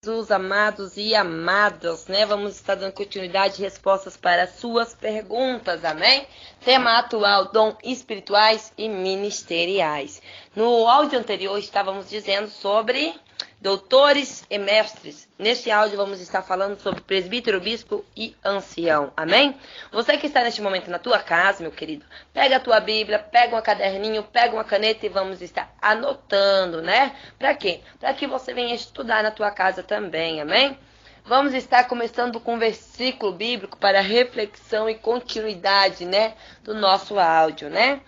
Jesus, amados e amadas, né? Vamos estar dando continuidade e respostas para as suas perguntas, amém? Tema atual, dom espirituais e ministeriais. No áudio anterior estávamos dizendo sobre doutores e mestres. Neste áudio vamos estar falando sobre presbítero, bispo e ancião, amém? Você que está neste momento na tua casa, meu querido, pega a tua Bíblia, pega um caderninho, pega uma caneta e vamos estar anotando, né? Para quê? Para que você venha estudar na tua casa também, amém? Vamos estar começando com um versículo bíblico para reflexão e continuidade, né, do nosso áudio, né?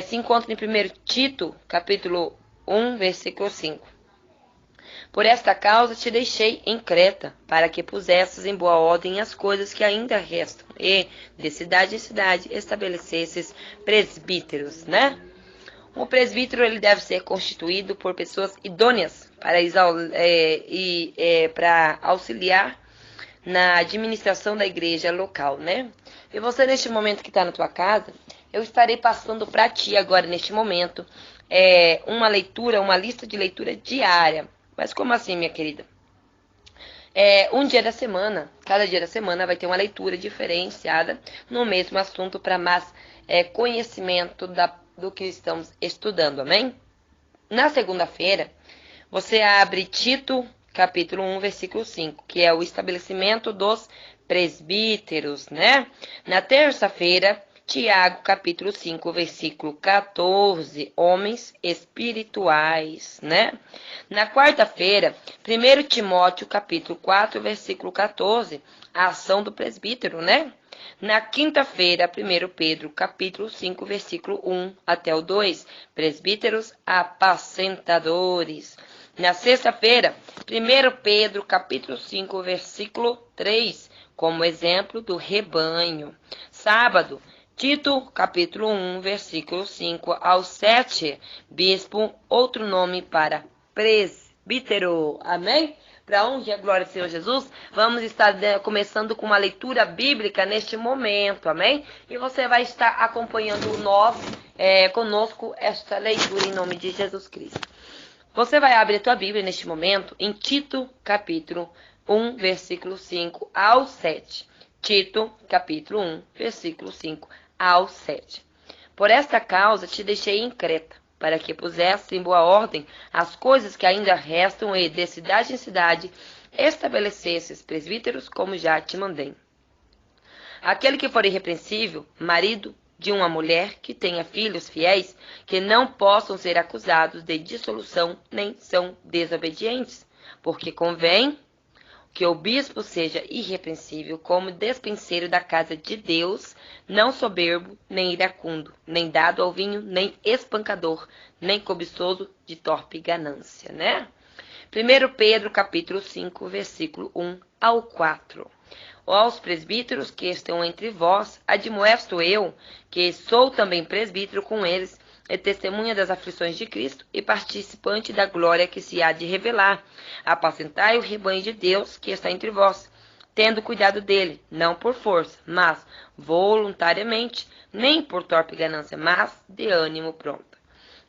Se encontra em 1 Tito, capítulo 1, versículo 5. Por esta causa te deixei em Creta, para que pusesses em boa ordem as coisas que ainda restam, e, de cidade em cidade, estabelecesses presbíteros, né? O presbítero ele deve ser constituído por pessoas idôneas para auxiliar na administração da igreja local, né? E você, neste momento que está na tua casa, eu estarei passando para ti agora, neste momento, uma lista de leitura diária. Mas como assim, minha querida? Um dia da semana, cada dia da semana vai ter uma leitura diferenciada no mesmo assunto para mais conhecimento do que estamos estudando, amém? Na segunda-feira, você abre Tito, capítulo 1, versículo 5, que é o estabelecimento dos presbíteros, né? Na terça-feira, Tiago, capítulo 5, versículo 14, homens espirituais, né? Na quarta-feira, 1 Timóteo, capítulo 4, versículo 14, a ação do presbítero, né? Na quinta-feira, 1 Pedro, capítulo 5, versículo 1 até o 2, presbíteros apacentadores. Na sexta-feira, 1 Pedro, capítulo 5, versículo 3, como exemplo do rebanho. Sábado, Tito, capítulo 1, versículo 5 ao 7, bispo, outro nome para presbítero. Amém? Para onde a glória do Senhor Jesus, vamos estar começando com uma leitura bíblica neste momento, amém? E você vai estar acompanhando conosco esta leitura em nome de Jesus Cristo. Você vai abrir a tua Bíblia neste momento em Tito, capítulo 1, versículo 5 ao 7. Tito, capítulo 1, versículo 5 ao 7. Por esta causa te deixei em Creta, para que pusesse em boa ordem as coisas que ainda restam e, de cidade em cidade, estabelecesses presbíteros como já te mandei. Aquele que for irrepreensível, marido de uma mulher que tenha filhos fiéis, que não possam ser acusados de dissolução, nem são desobedientes, porque convém que o bispo seja irrepreensível como despenseiro da casa de Deus, não soberbo, nem iracundo, nem dado ao vinho, nem espancador, nem cobiçoso de torpe ganância, né? 1 Pedro, capítulo 5, versículo 1 ao 4. Aos presbíteros que estão entre vós, admoesto eu, que sou também presbítero com eles, é testemunha das aflições de Cristo e participante da glória que se há de revelar. Apacentai o rebanho de Deus que está entre vós, tendo cuidado dele, não por força, mas voluntariamente, nem por torpe ganância, mas de ânimo pronto.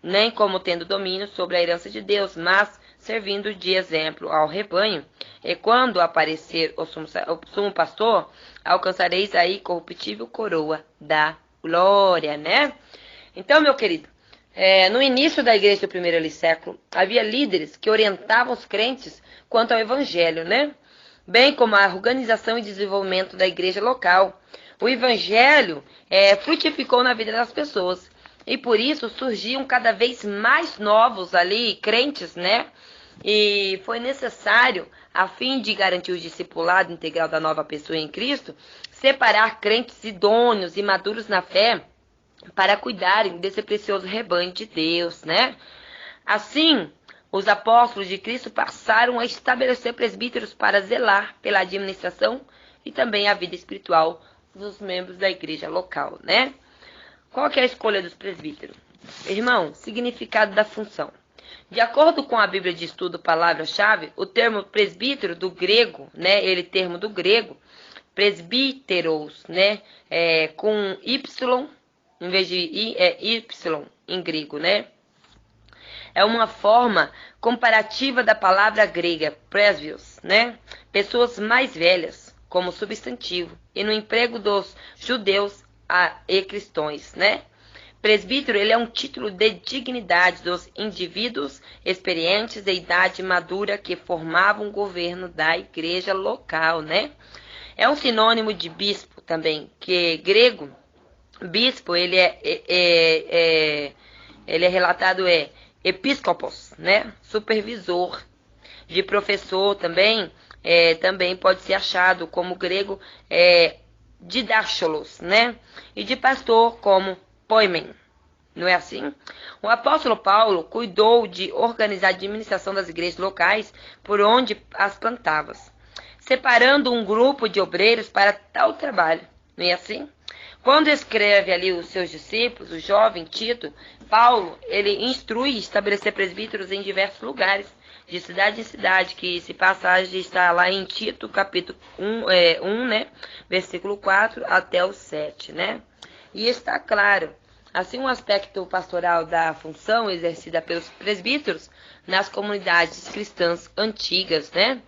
Nem como tendo domínio sobre a herança de Deus, mas servindo de exemplo ao rebanho. E quando aparecer o sumo pastor, alcançareis a incorruptível coroa da glória, né? Então, meu querido, no início da igreja do primeiro século, havia líderes que orientavam os crentes quanto ao evangelho, né? Bem como a organização e desenvolvimento da igreja local. O evangelho frutificou na vida das pessoas. E por isso surgiam cada vez mais novos ali, crentes, né? E foi necessário, a fim de garantir o discipulado integral da nova pessoa em Cristo, separar crentes idôneos e maduros na fé, para cuidarem desse precioso rebanho de Deus, né? Assim, os apóstolos de Cristo passaram a estabelecer presbíteros para zelar pela administração e também a vida espiritual dos membros da igreja local, né? Qual que é a escolha dos presbíteros? Irmão, significado da função. De acordo com a Bíblia de Estudo Palavra-Chave, o termo presbítero do grego, né? Termo do grego, presbíteros, né? Com Y, em vez de I, é Y em grego, né? é uma forma comparativa da palavra grega presbyos, né? Pessoas mais velhas, como substantivo, e no emprego dos judeus e cristãos, né? Presbítero, ele é um título de dignidade dos indivíduos experientes de idade madura que formavam o governo da igreja local, né? É um sinônimo de bispo também, que grego, bispo, ele é relatado episcopos, né? Supervisor. De professor também, também pode ser achado como grego didácholos, né? E de pastor como poimen. Não é assim? O apóstolo Paulo cuidou de organizar a administração das igrejas locais por onde as plantava, separando um grupo de obreiros para tal trabalho. Não é assim? Quando escreve ali os seus discípulos, o jovem Tito, Paulo, ele instrui estabelecer presbíteros em diversos lugares, de cidade em cidade, que esse passagem está lá em Tito, capítulo 1, né, versículo 4 até o 7, né? E está claro, assim, um aspecto pastoral da função exercida pelos presbíteros nas comunidades cristãs antigas, né?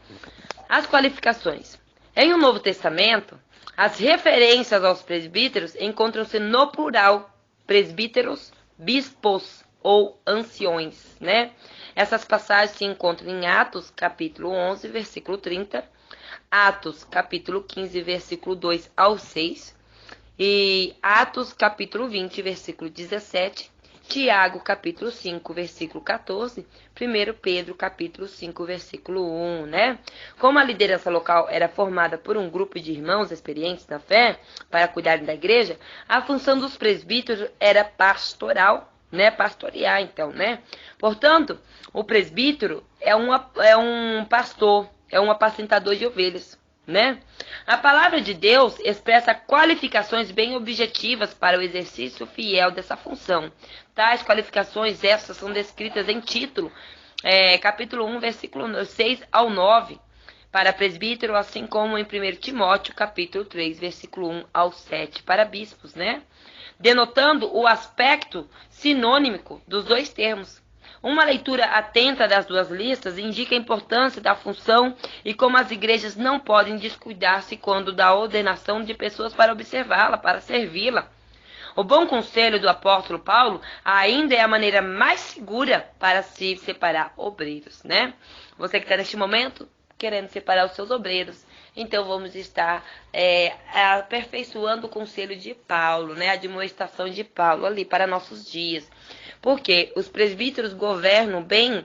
As qualificações. Em o Novo Testamento, as referências aos presbíteros encontram-se no plural, presbíteros, bispos ou anciões, né? Essas passagens se encontram em Atos, capítulo 11, versículo 30, Atos, capítulo 15, versículo 2 ao 6, e Atos, capítulo 20, versículo 17, Tiago, capítulo 5, versículo 14, 1 Pedro, capítulo 5, versículo 1, né? Como a liderança local era formada por um grupo de irmãos experientes na fé para cuidarem da igreja, a função dos presbíteros era pastoral, né? Pastorear, então, né? Portanto, o presbítero é um pastor, é um apacentador de ovelhas, né? A palavra de Deus expressa qualificações bem objetivas para o exercício fiel dessa função. Tais qualificações essas são descritas em Tito, capítulo 1, versículo 6 ao 9, para presbítero, assim como em 1 Timóteo, capítulo 3, versículo 1 ao 7, para bispos, né? Denotando o aspecto sinônimo dos dois termos. Uma leitura atenta das duas listas indica a importância da função e como as igrejas não podem descuidar-se quando da ordenação de pessoas para observá-la, para servi-la. O bom conselho do apóstolo Paulo ainda é a maneira mais segura para se separar obreiros, né? Você que está neste momento querendo separar os seus obreiros, então vamos estar aperfeiçoando o conselho de Paulo, né? A admoestação de Paulo ali para nossos dias. Porque os presbíteros governam bem,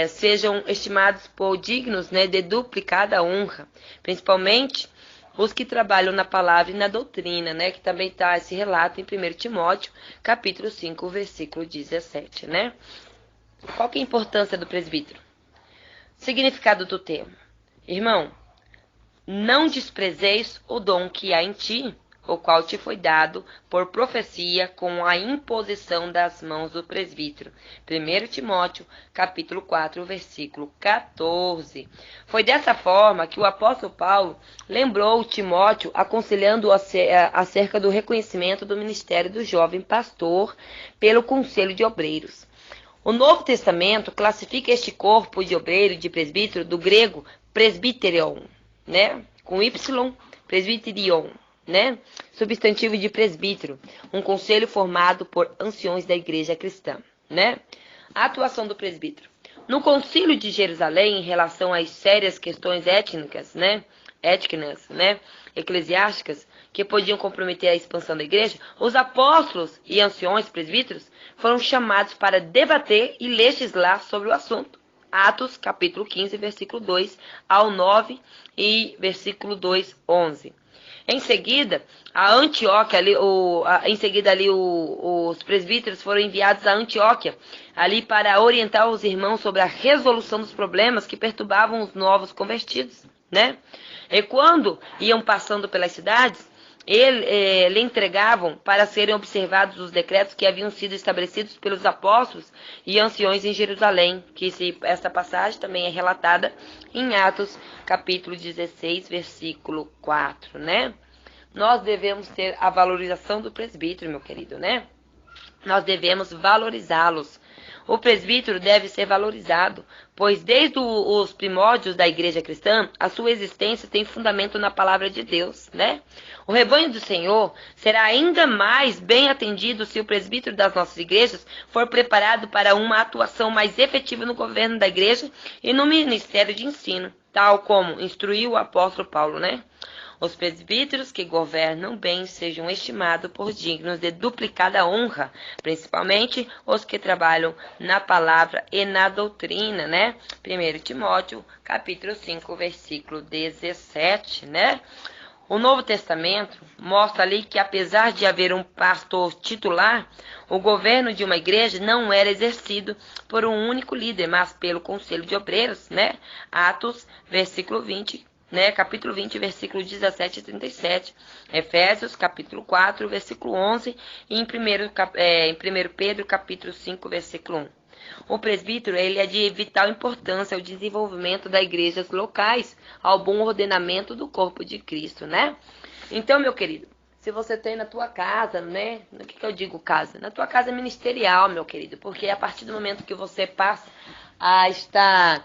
sejam estimados por dignos, né, de duplicada honra, principalmente os que trabalham na palavra e na doutrina, né, que também está esse relato em 1 Timóteo, capítulo 5, versículo 17, né? Qual que é a importância do presbítero? Significado do termo. Irmão, não desprezeis o dom que há em ti, o qual te foi dado por profecia com a imposição das mãos do presbítero. 1 Timóteo, capítulo 4, versículo 14. Foi dessa forma que o apóstolo Paulo lembrou Timóteo, aconselhando-o acerca do reconhecimento do ministério do jovem pastor pelo conselho de obreiros. O Novo Testamento classifica este corpo de obreiro, de presbítero, do grego presbyterion, né? Com Y, presbyterion, né? Substantivo de presbítero, um conselho formado por anciões da igreja cristã, né? A atuação do presbítero. No Concílio de Jerusalém, em relação às sérias questões étnicas, né? Eclesiásticas, que podiam comprometer a expansão da igreja, os apóstolos e anciões presbíteros foram chamados para debater e legislar sobre o assunto. Atos, capítulo 15, versículo 2 ao 9 e versículo 2, 11. Em seguida, os presbíteros foram enviados a Antioquia, ali para orientar os irmãos sobre a resolução dos problemas que perturbavam os novos convertidos, né? E quando iam passando pelas cidades, lhe entregavam para serem observados os decretos que haviam sido estabelecidos pelos apóstolos e anciões em Jerusalém, esta passagem também é relatada em Atos, capítulo 16, versículo 4, né? Nós devemos ter a valorização do presbítero, meu querido, né? Nós devemos valorizá-los. O presbítero deve ser valorizado, pois desde os primórdios da igreja cristã, a sua existência tem fundamento na palavra de Deus, né? O rebanho do Senhor será ainda mais bem atendido se o presbítero das nossas igrejas for preparado para uma atuação mais efetiva no governo da igreja e no ministério de ensino, tal como instruiu o apóstolo Paulo, né? Os presbíteros que governam bem sejam estimados por dignos de duplicada honra, principalmente os que trabalham na palavra e na doutrina, né? 1 Timóteo, capítulo 5, versículo 17, né? O Novo Testamento mostra ali que, apesar de haver um pastor titular, o governo de uma igreja não era exercido por um único líder, mas pelo conselho de obreiros, né? Atos, versículo 20, né? Capítulo 20, versículo 17 e 37. Efésios, capítulo 4, versículo 11. E em 1 Pedro, capítulo 5, versículo 1. O presbítero ele é de vital importância ao desenvolvimento das igrejas locais, ao bom ordenamento do corpo de Cristo, né? Então, meu querido, se você tem na tua casa, né? O que eu digo casa? Na tua casa ministerial, meu querido, porque a partir do momento que você passa a estar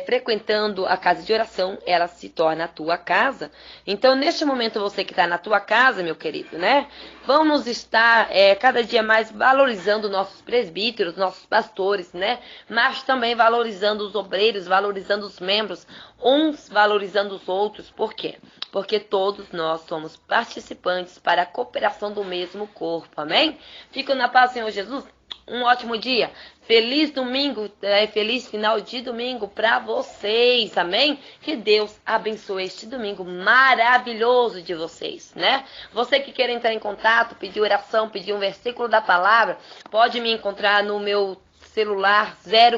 frequentando a casa de oração, ela se torna a tua casa. Então, neste momento, você que está na tua casa, meu querido, né? Vamos estar cada dia mais valorizando nossos presbíteros, nossos pastores, né? Mas também valorizando os obreiros, valorizando os membros, uns valorizando os outros. Por quê? Porque todos nós somos participantes para a cooperação do mesmo corpo, amém? Fico na paz, Senhor Jesus. Um ótimo dia, feliz domingo, feliz final de domingo para vocês, amém? Que Deus abençoe este domingo maravilhoso de vocês, né? Você que quer entrar em contato, pedir oração, pedir um versículo da palavra, pode me encontrar no meu celular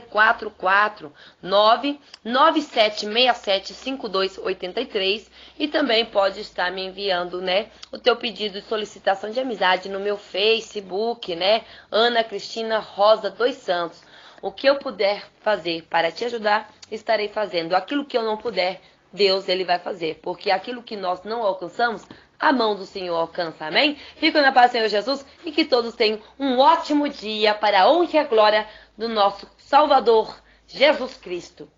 044 99767 5283 e também pode estar me enviando, né, o teu pedido de solicitação de amizade no meu Facebook, né, Ana Cristina Rosa dos Santos. O que eu puder fazer para te ajudar, estarei fazendo. Aquilo que eu não puder, Deus ele vai fazer, porque aquilo que nós não alcançamos, a mão do Senhor alcança, amém? Fico na paz, Senhor Jesus, e que todos tenham um ótimo dia para a honra e a glória do nosso Salvador, Jesus Cristo.